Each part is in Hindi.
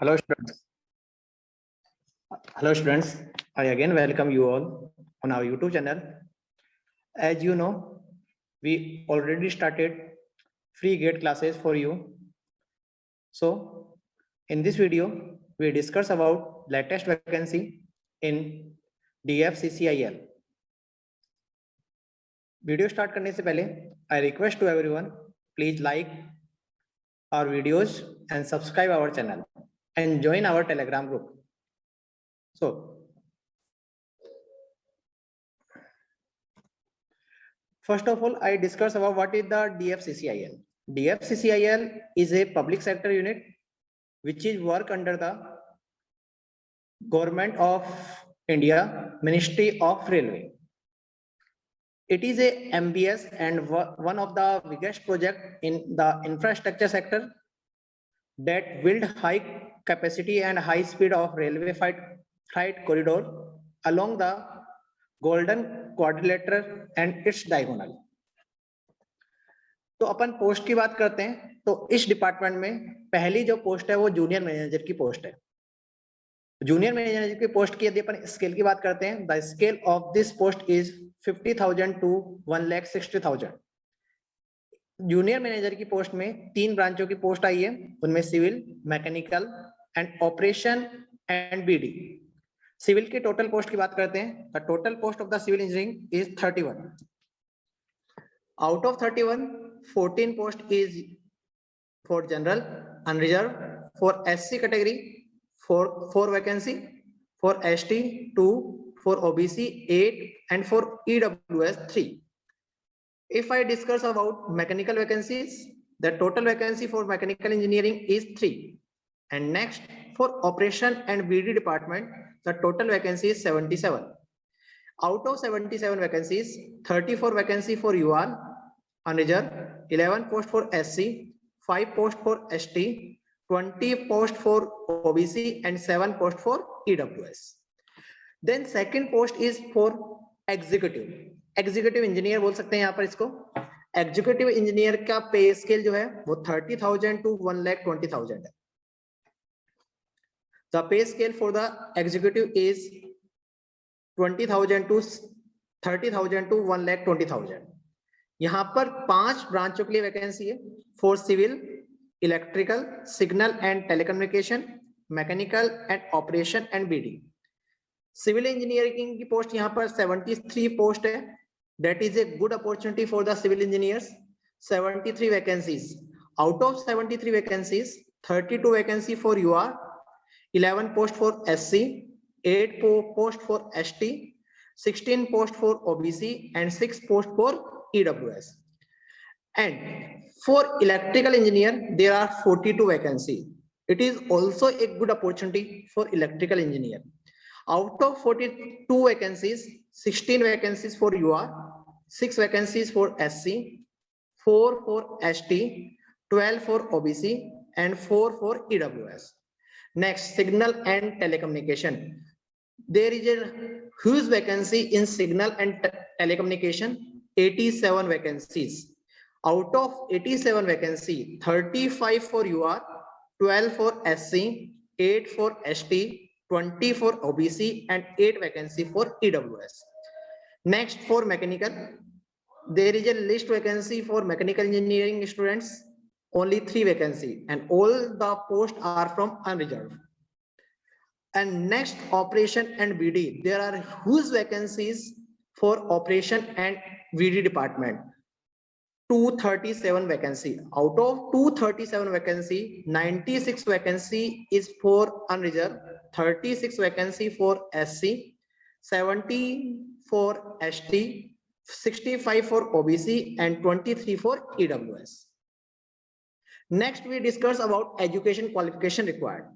Hello students. Hello students. I again welcome you all on our YouTube channel. As you know, we already started free GATE classes for you. So in this video, we discuss about latest vacancy in DFCCIL. Video start करने से पहले I request to everyone, please like our videos and subscribe our channel and join our Telegram group. So first of all, I discuss about what is the DFCCIL. DFCCIL is a public sector unit which is work under the Government of India, Ministry of Railway. It is a MBS and one of the biggest project in the infrastructure sector that build high capacity and high speed of railway freight corridor along the Golden Quadrilateral and its diagonal. तो अपन पोस्ट की बात करते हैं तो इस डिपार्टमेंट में पहली जो पोस्ट है वो जूनियर मैनेजर की पोस्ट है. जूनियर मैनेजर की पोस्ट की यदि अपन स्केल की बात करते हैं, the scale of this post is 50,000 to 1,60,000. Junior manager की पोस्ट में 3 ब्रांचों की पोस्ट आई है, उनमें civil, mechanical and operation and BD. Civil की टोटल पोस्ट की बात करते हैं, the total post of the civil engineering is 31. Out of 31, 14 post is for general unreserved, for SC category 4 vacancy, for ST 2, for OBC 8 and for EWS 3. If I discuss about mechanical vacancies, the total vacancy for mechanical engineering is 3. And next, for operation and BD department, the total vacancy is 77. Out of 77 vacancies, 34 vacancy for UR unreserved, 11 post for SC, 5 post for ST, 20 post for OBC and 7 post for EWS. Then second post is for executive engineer बोल सकते हैं यहाँ पर इसको. एग्जीक्यूटिव इंजीनियर का पे स्केल जो है वो 30,000 to 1,20,000 है. The pay scale for the executive is 20,000 to 30,000 to 1,20,000. यहाँ पर 5 ब्रांचों के लिए वैकेंसी है, for civil, electrical, signal and telecommunication, mechanical and operation and BD. Civil engineering की पोस्ट यहाँ पर 73 पोस्ट है. That is a good opportunity for the civil engineers. 73 vacancies. Out of 73 vacancies, 32 vacancy for UR, 11 post for SC, 8 post for ST, 16 post for OBC and 6 post for EWS. And for electrical engineer there are 42 vacancy. It is also a good opportunity for electrical engineer. Out of 42 vacancies, 16 vacancies for UR, 6 vacancies for SC, 4 for ST, 12 for OBC, and 4 for EWS. Next, signal and telecommunication. There is a huge vacancy in signal and telecommunication, 87 vacancies. Out of 87 vacancy, 35 for UR, 12 for SC, 8 for ST, 20 for OBC and 8 vacancy for EWS. Next, for mechanical, there is a list vacancy for mechanical engineering students, only 3 vacancy and all the posts are from unreserved. And next, operation and BD, there are huge vacancies for operation and BD department, 237 vacancy. Out of 237 vacancy, 96 vacancy is for unreserved, 36 vacancy for SC, 70 for ST, 65 for OBC and 23 for EWS. Next, we discuss about education qualification required.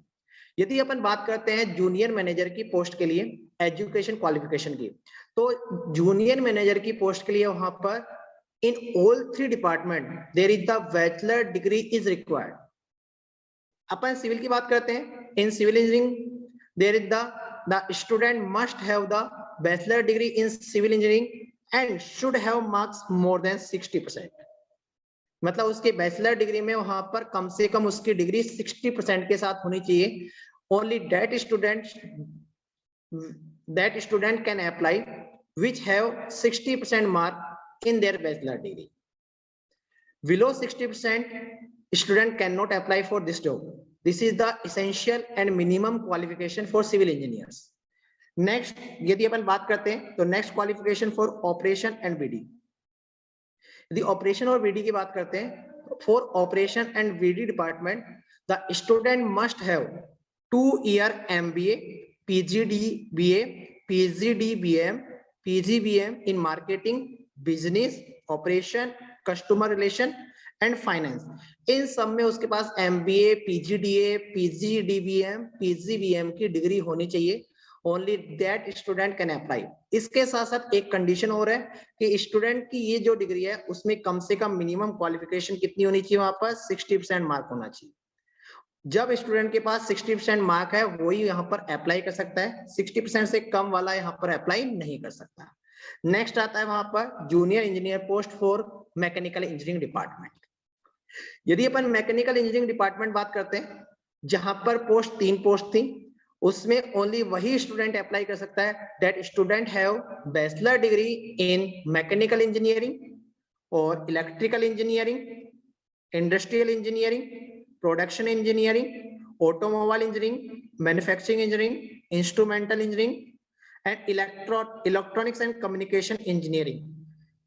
यदि अपन बात करते हैं जूनियर मैनेजर की पोस्ट के लिए एजुकेशन क्वालिफिकेशन की, तो जूनियर मैनेजर की पोस्ट के लिए वहां पर in all 3 department there is the bachelor degree is required. अपन सिविल की बात करते हैं, in civil engineering there is the student must have the bachelor degree in civil engineering and should have marks more than 60%. मतलब उसके बैचलर डिग्री में वहां पर कम से कम उसकी डिग्री 60% के साथ होनी चाहिए। Only that student can apply which have 60% mark in their bachelor degree. Below 60% student cannot apply for this job. This is the essential and minimum qualification for civil engineers. Next, यदि अपन बात करते हैं तो next qualification for operation and BD. यदि ऑपरेशन और बीडी की बात करते हैं, for operation and BD department the student must have 2-year MBA, PGDBA, PGDBM, PGBM in marketing, business, operation, customer relation and finance. इन सब में उसके पास MBA, PGDA, PGDBM, PGBM की डिग्री होनी चाहिए। Only that student can apply. इसके साथ साथ एक कंडीशन और है कि स्टूडेंट की ये जो डिग्री है उसमें कम से कम मिनिमम क्वालिफिकेशन कितनी होनी चाहिए, वहां पर 60% मार्क होना चाहिए। जब स्टूडेंट के पास 60% मार्क है वही यहाँ पर अप्लाई कर सकता है, 60% से कम वाला यहाँ पर अप्लाई नहीं कर सकता। नेक्स्ट आता है वहां पर junior engineer post for mechanical engineering department. यदि अपन मैकेनिकल इंजीनियरिंग डिपार्टमेंट बात करते हैं, जहां पर 3 पोस्ट थी, उसमें ओनली वही स्टूडेंट अप्लाई कर सकता है that student have bachelor degree in mechanical engineering और electrical engineering, industrial engineering, production engineering, automobile engineering, manufacturing engineering, instrumental engineering and electronics and communication engineering.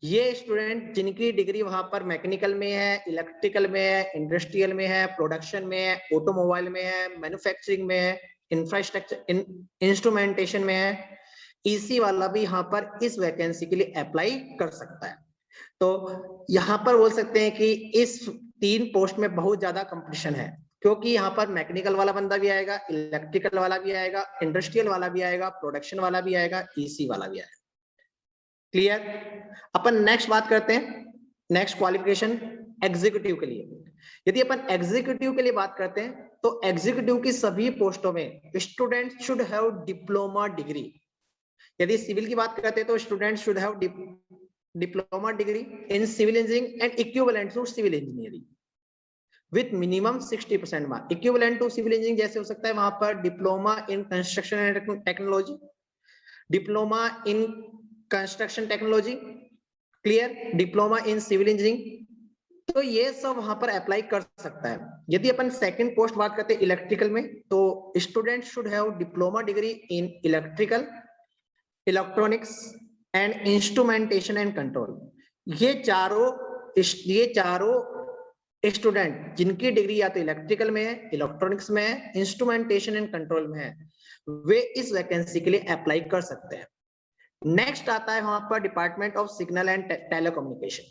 ये स्टूडेंट जिनकी डिग्री वहां पर मैकेनिकल में है, इलेक्ट्रिकल में है, इंडस्ट्रियल में है, प्रोडक्शन में है, ऑटोमोबाइल में है, मैन्युफैक्चरिंग में है, इंफ्रास्ट्रक्चर इंस्ट्रूमेंटेशन में है, ईसी वाला भी यहाँ पर इस वैकेंसी के लिए अप्लाई कर सकता है। तो यहाँ पर बोल सकते हैं कि इस 3 पोस्ट में बहुत ज्यादा कंपटीशन है, क्योंकि यहाँ पर मैकेनिकल वाला बंदा भी आएगा, इलेक्ट्रिकल वाला भी आएगा, इंडस्ट्रियल वाला भी आएगा, प्रोडक्शन वाला भी आएगा, ईसी वाला भी आएगा। क्लियर? अपन नेक्स्ट बात करते हैं, नेक्स्ट क्वालिफिकेशन एग्जीक्यूटिव के लिए। यदि अपन एग्जीक्यूटिव के लिए बात करते हैं तो एग्जीक्यूटिव की सभी पोस्टों में student should have diploma degree. यदि सिविल की बात करते हैं तो student should have diploma degree in civil engineering and equivalent to civil engineering with minimum 60% mark. Equivalent to civil engineering जैसे हो सकता है वहां पर diploma in construction and technology, diploma in construction technology, clear, diploma in civil engineering, तो ये सब वहां पर अप्लाई कर सकता है। यदि अपन सेकंड पोस्ट बात करते हैं इलेक्ट्रिकल में, तो student should have diploma degree in electrical, electronics and instrumentation and control. ये चारों स्टूडेंट जिनकी डिग्री या तो इलेक्ट्रिकल में है, इलेक्ट्रॉनिक्स में है, इंस्ट्रूमेंटेशन एंड कंट्रोल में है, वे इस वैकेंसी के लिए अप्लाई कर सकते हैं। नेक्स्ट आता है वहां पर department of signal and telecommunication.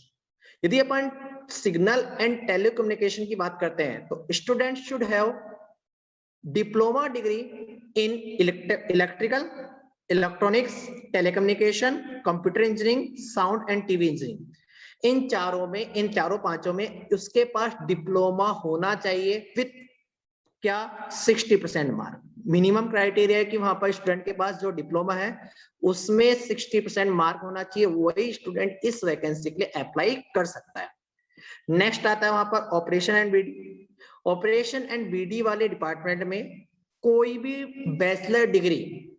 यदि अपन सिग्नल एंड टेलीकम्युनिकेशन की बात करते हैं तो student should have diploma degree in electrical, electronics, telecommunication, computer engineering, sound and TV engineering. इन चारों पांचों में उसके पास डिप्लोमा होना चाहिए विथ क्या 60% मार्क। मिनिमम क्राइटेरिया है कि वहां पर स्टूडेंट के पास जो डिप्लोमा है उसमें 60% मार्क होना चाहिए, वही स्टूडेंट इस वैकेंसी के लिए अप्लाई कर सकता है। नेक्स्ट आता है वहां पर operation and BD. Operation and BD वाले डिपार्टमेंट में कोई भी बैचलर डिग्री,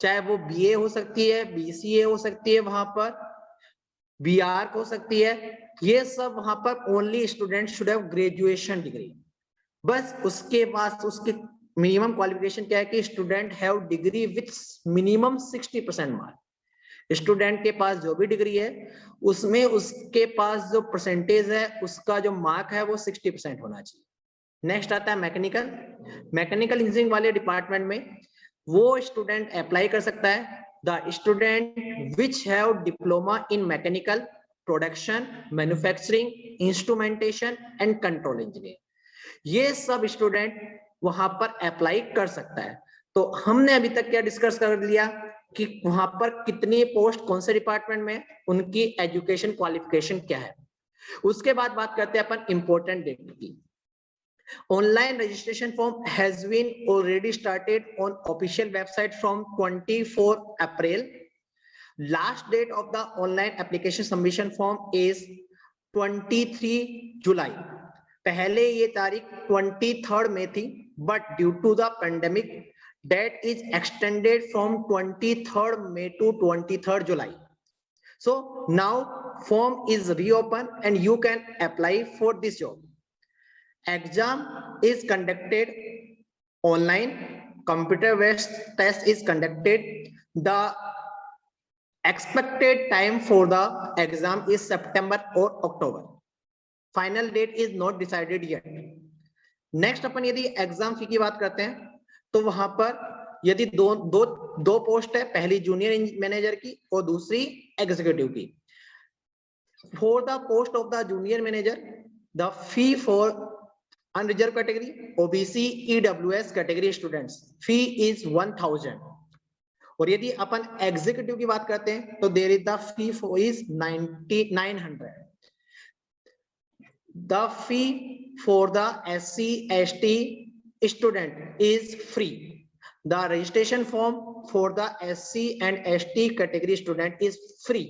चाहे वो बीए हो सकती है, बीसीए हो सकती है, वहां पर बीआर हो सकती है, ये सब वहां पर only student should have graduation degree. बस उसके पास उसकी मिनिमम क्वालिफिकेशन क्या है कि student have degree with minimum 60% mark. Student के पास जो भी डिग्री है उसमें उसके पास जो परसेंटेज है उसका जो मार्क है वो 60% होना चाहिए। नेक्स्ट आता है मैकेनिकल इंजीनियरिंग वाले डिपार्टमेंट में वो स्टूडेंट अप्लाई कर सकता है the student which have diploma in mechanical, production, manufacturing, instrumentation and control engineering. ये सब स्टूडेंट वहां पर अप्लाई कर सकता है। तो हमने अभी तक क्या डिस्कस कर लिया कि वहां पर कितनी पोस्ट कौन से डिपार्टमेंट में, उनकी एजुकेशन क्वालिफिकेशन क्या है। उसके बाद बात करते हैं अपन इंपॉर्टेंट डेट की। Online registration form has been already started on official website from 24 April. Last date of the online application submission form is 23 जुलाई। पहले ये तारीख 23 में थी, but due to the pandemic date is extended from 23 May to 23 July. So now form is reopened and you can apply for this job. Exam is conducted online, computer based test is conducted. The expected time for the exam is September or October. Final date is not decided yet. Next अपन यदि एग्जाम फी की बात करते हैं तो वहां पर यदि दो पोस्ट है, पहली जूनियर मैनेजर की और दूसरी एग्जीक्यूटिव की। For the post of the junior manager the fee for unreserved category, OBC, EWS category students fee is 1000। और यदि अपन एग्जीक्यूटिव की बात करते हैं तो there is the fee for is 900। The fee for the SC ST student is free. The registration form for the SC and ST category student is free.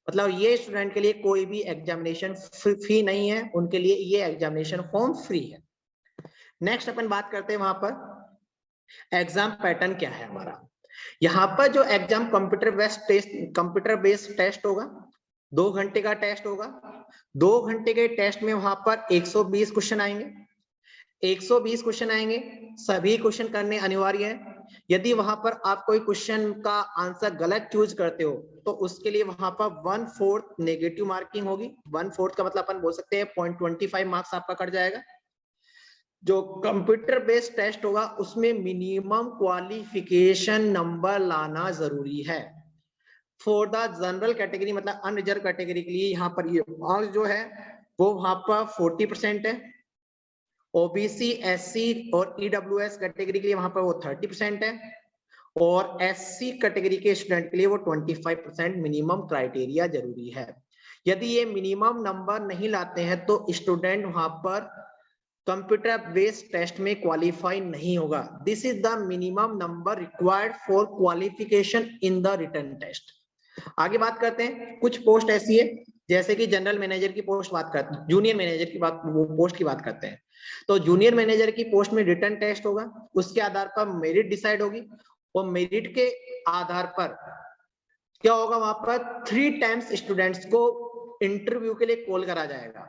मतलब ये स्टूडेंट के लिए कोई भी एग्जामिनेशन फी नहीं है, उनके लिए ये एग्जामिनेशन फॉर्म फ्री है। नेक्स्ट अपन बात करते हैं वहां पर एग्जाम पैटर्न क्या है हमारा। यहाँ पर जो एग्जाम कंप्यूटर बेस्ड टेस्ट होगा, 2 घंटे का टेस्ट होगा। 2 घंटे के टेस्ट में वहां पर 120 क्वेश्चन आएंगे। 120 क्वेश्चन आएंगे, सभी क्वेश्चन करने अनिवार्य है। यदि वहां पर आप कोई क्वेश्चन का आंसर गलत चूज करते हो तो उसके लिए वहां पर 1/4 नेगेटिव मार्किंग होगी। 1/4 का मतलब अपन बोल सकते हैं 0.25 मार्क्स आपका कट जाएगा। जो कंप्यूटर बेस्ड टेस्ट होगा उसमें मिनिमम क्वालिफिकेशन नंबर लाना जरूरी है। फॉर द जनरल कैटेगरी मतलब अनरिजर्व कैटेगरी के लिए यहाँ पर ये मार्क्स जो है वो वहां पर 40% है। ओबीसी, एससी और ईडब्ल्यूएस कैटेगरी के लिए वहां पर वो 30% है। और एससी कैटेगरी के स्टूडेंट के लिए वो 25% मिनिमम क्राइटेरिया जरूरी है। यदि ये मिनिमम नंबर नहीं लाते हैं तो स्टूडेंट वहां पर कंप्यूटर बेस्ड टेस्ट में क्वालिफाई नहीं होगा। This is the minimum number required for qualification in the written test. आगे बात करते हैं, कुछ पोस्ट ऐसी है जैसे कि जनरल मैनेजर की पोस्ट बात करते हैं, जूनियर मैनेजर की बात, वो पोस्ट की बात करते हैं। तो जूनियर मैनेजर की पोस्ट में रिटन टेस्ट होगा, उसके आधार पर मेरिट डिसाइड होगी और मेरिट के आधार पर क्या होगा, वहां पर 3 टाइम्स स्टूडेंट्स को इंटरव्यू के लिए कॉल करा जाएगा।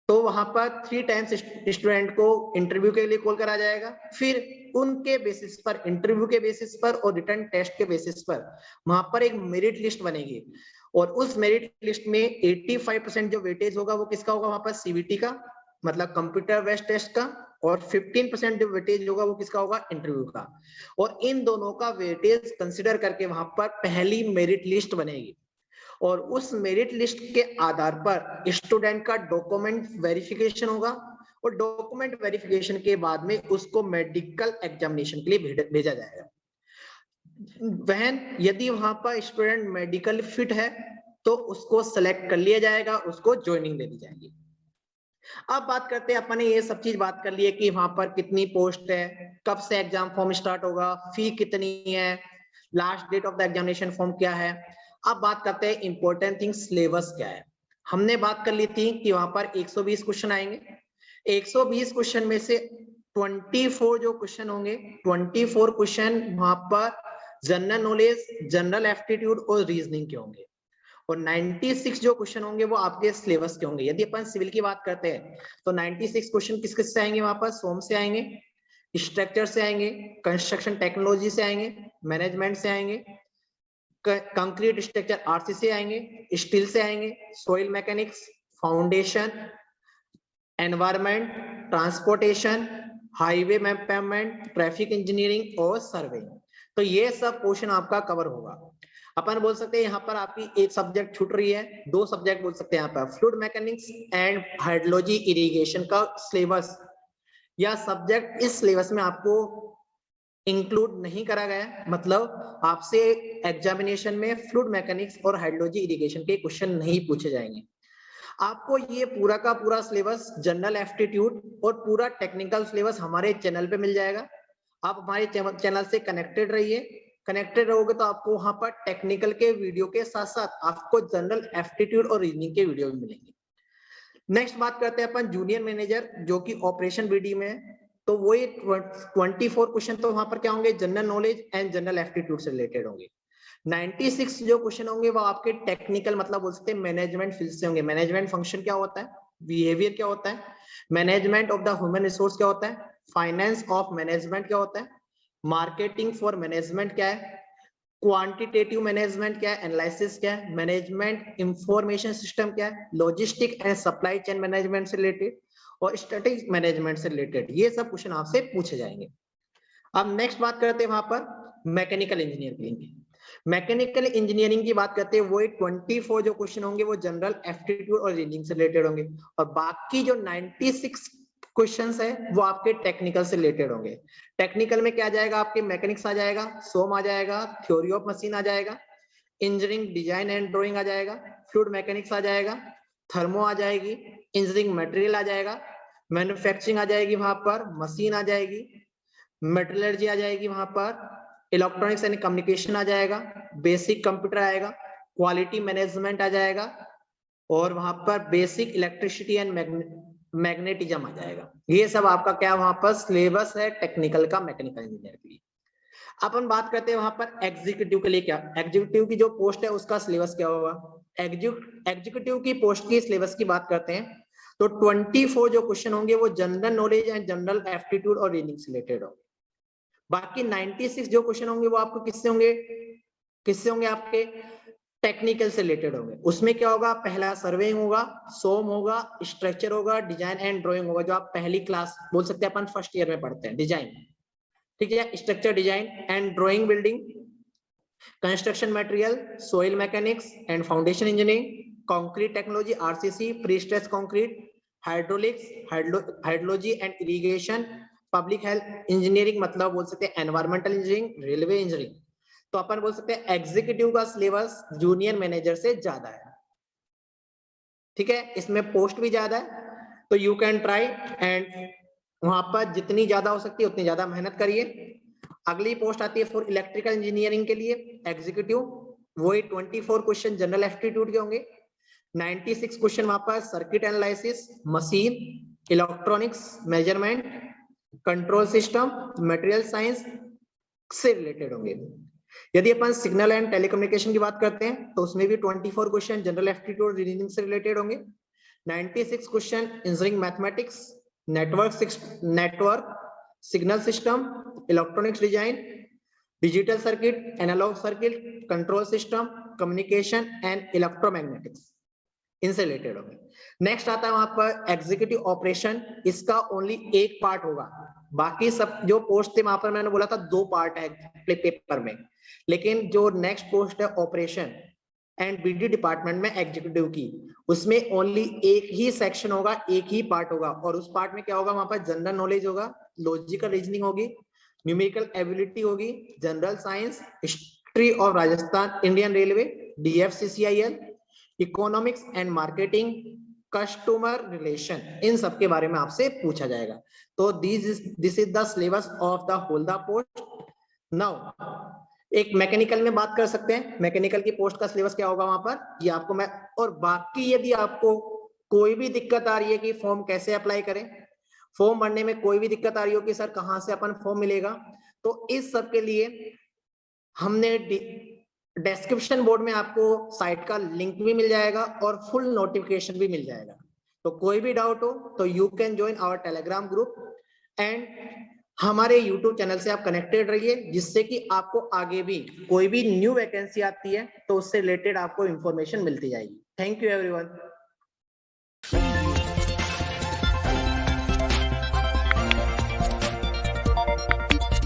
तो वहां पर 3 टाइम्स स्टूडेंट को इंटरव्यू के लिए कॉल करा जाएगा। फिर उनके बेसिस पर, इंटरव्यू के बेसिस पर और रिटन टेस्ट के बेसिस पर वहां पर एक मेरिट लिस्ट बनेगी और उस मेरिट लिस्ट में 85% जो वेटेज होगा वो किसका होगा, वहां पर सीबीटी का मतलब कंप्यूटर बेस्ड टेस्ट का, और 15% जो वेटेज होगा वो किसका होगा, इंटरव्यू का। और इन दोनों का वेटेज कंसिडर करके वहां पर पहली मेरिट लिस्ट बनेगी और उस मेरिट लिस्ट के आधार पर स्टूडेंट का डॉक्यूमेंट वेरिफिकेशन होगा और डॉक्यूमेंट वेरिफिकेशन के बाद में उसको मेडिकल एग्जामिनेशन के लिए भेजा जाएगा। वहन यदि वहां पर स्टूडेंट मेडिकल फिट है तो उसको सेलेक्ट कर लिया जाएगा, उसको ज्वाइनिंग दे दी जाएगी। अब बात करते हैं, अपन ने ये सब चीज बात कर ली है कि वहां पर कितनी पोस्ट है, कब से एग्जाम फॉर्म स्टार्ट होगा, फी कितनी है, last date of the examination form क्या है। अब बात करते हैं इंपॉर्टेंट थिंग, सिलेबस क्या है। हमने बात कर ली थी कि वहां पर 120 क्वेश्चन आएंगे। 120 क्वेश्चन में से 24 जो क्वेश्चन होंगे, 24 क्वेश्चन वहां पर जनरल नॉलेज, जनरल एप्टीट्यूड और रीजनिंग के होंगे और 96 जो क्वेश्चन होंगे वो आपके सिलेबस के होंगे। यदि अपन सिविल की बात करते हैं तो 96 क्वेश्चन किस किस से आएंगे, वहां पर सोम से आएंगे, स्ट्रक्चर से आएंगे, कंस्ट्रक्शन टेक्नोलॉजी से आएंगे, मैनेजमेंट से आएंगे, कंक्रीट स्ट्रक्चर आरसी से आएंगे, स्टील से आएंगे, soil mechanics, foundation, environment, transportation, highway management, traffic engineering और सर्वे। तो ये सब पोर्शन आपका कवर होगा। अपन बोल सकते हैं यहाँ पर आपकी एक सब्जेक्ट छूट रही है, 2 सब्जेक्ट बोल सकते हैं यहाँ पर, fluid mechanics and hydrology irrigation का सिलेबस या सब्जेक्ट इस सिलेबस में आपको इंक्लूड नहीं करा गया। मतलब आपसे एग्जामिनेशन में फ्लूइड मैकेनिक्स और हाइड्रोलॉजी इरिगेशन के क्वेश्चन नहीं पूछे जाएंगे। आपको ये पूरा का पूरा सिलेबस, जनरल एप्टीट्यूड और पूरा टेक्निकल सिलेबस हमारे चैनल पे मिल जाएगा। आप हमारे चैनल से कनेक्टेड रहिए। कनेक्टेड रहोगे तो आपको वहां पर टेक्निकल के वीडियो के साथ साथ आपको जनरल एप्टीट्यूड और रीजनिंग के वीडियो भी मिलेंगे। नेक्स्ट बात करते हैं अपन जूनियर मैनेजर जो कि ऑपरेशन बीडी में है। तो वही 24 क्वेश्चन तो वहां पर क्या होंगे, general knowledge and general aptitude से रिलेटेड होंगे। 96 जो क्वेश्चन होंगे वो आपके टेक्निकल मतलब बोल सकते हैं मैनेजमेंट फील्ड से होंगे। मैनेजमेंट फंक्शन क्या होता है, बिहेवियर क्या होता है, management of the human resource क्या होता है, फाइनेंस ऑफ मैनेजमेंट क्या होता है, मार्केटिंग फॉर मैनेजमेंट क्या है, क्वांटिटेटिव मैनेजमेंट क्या है, एनालिसिस क्या है, मैनेजमेंट इंफॉर्मेशन सिस्टम क्या है, logistic and supply chain management से रिलेटेड और स्ट्रेटेजिक मैनेजमेंट से रिलेटेड, ये सब क्वेश्चन आपसे पूछे जाएंगे। अब नेक्स्ट बात करते हैं वहां पर मैकेनिकल इंजीनियरिंग की। मैकेनिकल इंजीनियरिंग की बात करते हैं वो 24 जो क्वेश्चन होंगे वो जनरल एप्टीट्यूड और रीजनिंग से रिलेटेड होंगे और बाकी जो 96 क्वेश्चंस है वो आपके टेक्निकल से रिलेटेड होंगे। टेक्निकल में क्या आ जाएगा, आपके मैकेनिक्स आ जाएगा, सोम आ जाएगा, थ्योरी ऑफ मशीन आ जाएगा, इंजीनियरिंग डिजाइन एंड ड्राइंग आ जाएगा, फ्लूइड मैकेनिक्स आ जाएगा, थर्मो आ जाएगी, इंजीनियरिंग मटेरियल आ जाएगा, मैन्युफैक्चरिंग आ जाएगी, वहां पर मशीन आ जाएगी, मेटलर्जी आ जाएगी, वहां पर इलेक्ट्रॉनिक्स एंड कम्युनिकेशन आ जाएगा, बेसिक कंप्यूटर आएगा, क्वालिटी मैनेजमेंट आ जाएगा और वहां पर बेसिक इलेक्ट्रिसिटी एंड मैग्नेटिज्म आ जाएगा। ये सब आपका क्या वहां पर सिलेबस है टेक्निकल का मैकेनिकल इंजीनियर के लिए। अपन बात करते हैं वहां पर एग्जीक्यूटिव के लिए, क्या एग्जीक्यूटिव की जो पोस्ट है उसका सिलेबस क्या होगा। एग्जीक्यूटिव की पोस्ट की सिलेबस की बात करते हैं तो 24 जो क्वेश्चन होंगे वो general knowledge and general aptitude और रीजनिंग से रिलेटेड होंगे। बाकी 96 जो क्वेश्चन होंगे वो आपको किससे होंगे आपके टेक्निकल से रिलेटेड होंगे। उसमें क्या होगा, पहला सर्वेइंग होगा, सोम होगा, स्ट्रक्चर होगा, डिजाइन एंड ड्राइंग होगा, जो आप पहली क्लास बोल सकते हैं अपन फर्स्ट ईयर में पढ़ते हैं, डिजाइन, ठीक है, structure design and drawing, building construction material, soil mechanics and foundation engineering, concrete technology RCC, pre stress concrete, hydraulics, hydrology and irrigation, public health engineering मतलब बोल सकते हैं एनवायरमेंटल इंजीनियरिंग, रेलवे इंजीनियरिंग। तो अपन बोल सकते हैं एग्जीक्यूटिव का सिलेबस जूनियर मैनेजर से ज्यादा है, ठीक है, इसमें पोस्ट भी ज्यादा है। तो यू कैन ट्राई एंड वहां पर जितनी ज्यादा हो सकती है उतनी ज्यादा मेहनत करिए। अगली पोस्ट आती है फॉर इलेक्ट्रिकल इंजीनियरिंग के लिए एग्जीक्यूटिव, वही 24 क्वेश्चन जनरल एप्टीट्यूड के होंगे, 96 क्वेश्चन वहां पर circuit analysis, machine, electronics, measurement, control system, material science से रिलेटेड होंगे। यदि अपन सिग्नल एंड टेलीकम्युनिकेशन की बात करते हैं तो उसमें भी 24 क्वेश्चन जनरल एप्टीट्यूड रीजनिंग से रिलेटेड होंगे, 96 question engineering mathematics, network signal system, electronics design, digital circuit, analog circuit, control system, communication and electromagnetics, इनसे रिलेटेड होंगे। नेक्स्ट आता है वहां पर एग्जीक्यूटिव ऑपरेशन, इसका ओनली एक पार्ट होगा, बाकी सब जो पोस्ट थे वहां पर मैंने बोला था 2 पार्ट है पेपर में, लेकिन जो नेक्स्ट पोस्ट है ऑपरेशन एंड बीडी डिपार्टमेंट में एग्जीक्यूटिव की, उसमें ओनली एक ही सेक्शन होगा, एक ही पार्ट होगा और उस पार्ट में क्या होगा, वहां पर जनरल नॉलेज होगा, लॉजिकल रीजनिंग होगी, न्यूमेरिकल एबिलिटी होगी, general science, history of Rajasthan, Indian railway, DFCCIL, economics and marketing, customer relation, इन सब के बारे में आपसे पूछा जाएगा। तो this is the syllabus of the whole the post. Now एक मैकेनिकल में बात कर सकते हैं, मैकेनिकल की पोस्ट का सिलेबस क्या होगा वहां पर, ये आपको मैं, और बाकी यदि आपको कोई भी दिक्कत आ रही है कि फॉर्म कैसे अप्लाई करें, फॉर्म भरने में कोई भी दिक्कत आ रही हो कि सर कहां से अपन फॉर्म मिलेगा, तो इस सब के लिए हमने डिस्क्रिप्शन बोर्ड में आपको साइट का लिंक भी मिल जाएगा और फुल नोटिफिकेशन भी मिल जाएगा। तो कोई भी डाउट हो तो you can join our Telegram group and हमारे YouTube चैनल से आप कनेक्टेड रहिए, जिससे कि आपको आगे भी कोई भी न्यू वैकेंसी आती है तो उससे रिलेटेड आपको इंफॉर्मेशन मिलती जाएगी। Thank you everyone.